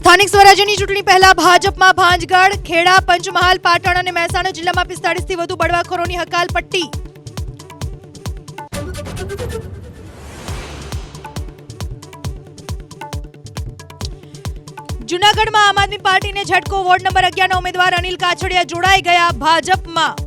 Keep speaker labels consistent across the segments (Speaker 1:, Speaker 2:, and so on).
Speaker 1: સ્થાનિક સ્વરાજ્યની ચૂંટણી પહેલા ભાજપમાં ભાંજગઢ, ખેડા, પંચમહાલ, પાટણ અને મહેસાણા જિલ્લામાં 45 થી વધુ બળવાખોરોની હકાલપટ્ટી. જૂનાગઢમાં આમ આદમી પાર્ટીને ઝટકો. વોર્ડ નંબર 11 ના ઉમેદવાર અનિલ કાછડિયા જોડાઈ ગયા ભાજપમાં.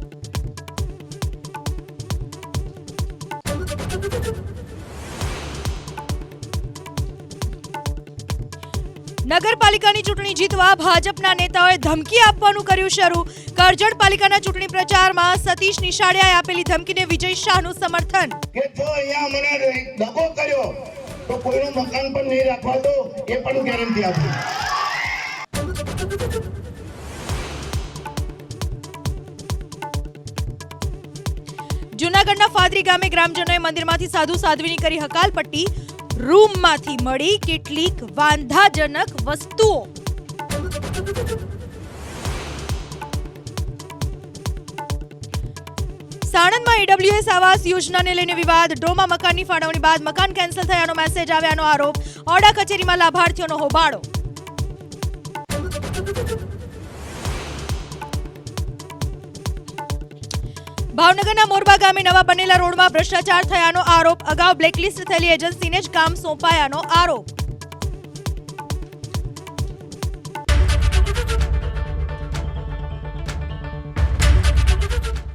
Speaker 1: નગરપાલિકાની ચૂંટણી જીતવા ભાજપના નેતાઓએ ધમકી આપવાનું કર્યું શરૂ. કરજણ પાલિકાના ચૂંટણી પ્રચારમાં સતીશ નિશાળિયાએ આપેલી ધમકીને વિજય શાહનું સમર્થન.
Speaker 2: કે જો અહીંયા મને દગો કર્યો તો કોઈનું મકાન પણ નહીં રાખવા દો, એ પણ ગેરંટી આપું.
Speaker 1: જૂનાગઢના ફાદરી ગામે ગ્રામજનોએ મંદિરમાંથી સાધુ સાધ્વીની કરી હકાલપટ્ટી. રૂમમાંથી મળી કેટલીક વાંધાજનક વસ્તુઓ. સાણંદમાં ઈડબ્લ્યુએસ આવાસ યોજનાને લઈને વિવાદ. ડોમાં મકાનની ફાળવણી બાદ મકાન કેન્સલ થયાનો મેસેજ આવ્યાનો આરોપ. ઓરડા કચેરીમાં લાભાર્થીઓનો હોબાળો. ભાવનગરના મોરબા ગામે નવા બનેલા રોડમાં ભ્રષ્ટાચાર થયાનો આરોપ. અગાઉ બ્લેકલિસ્ટ થયેલી એજન્સીને જ કામ સોંપાયાનો આરોપ.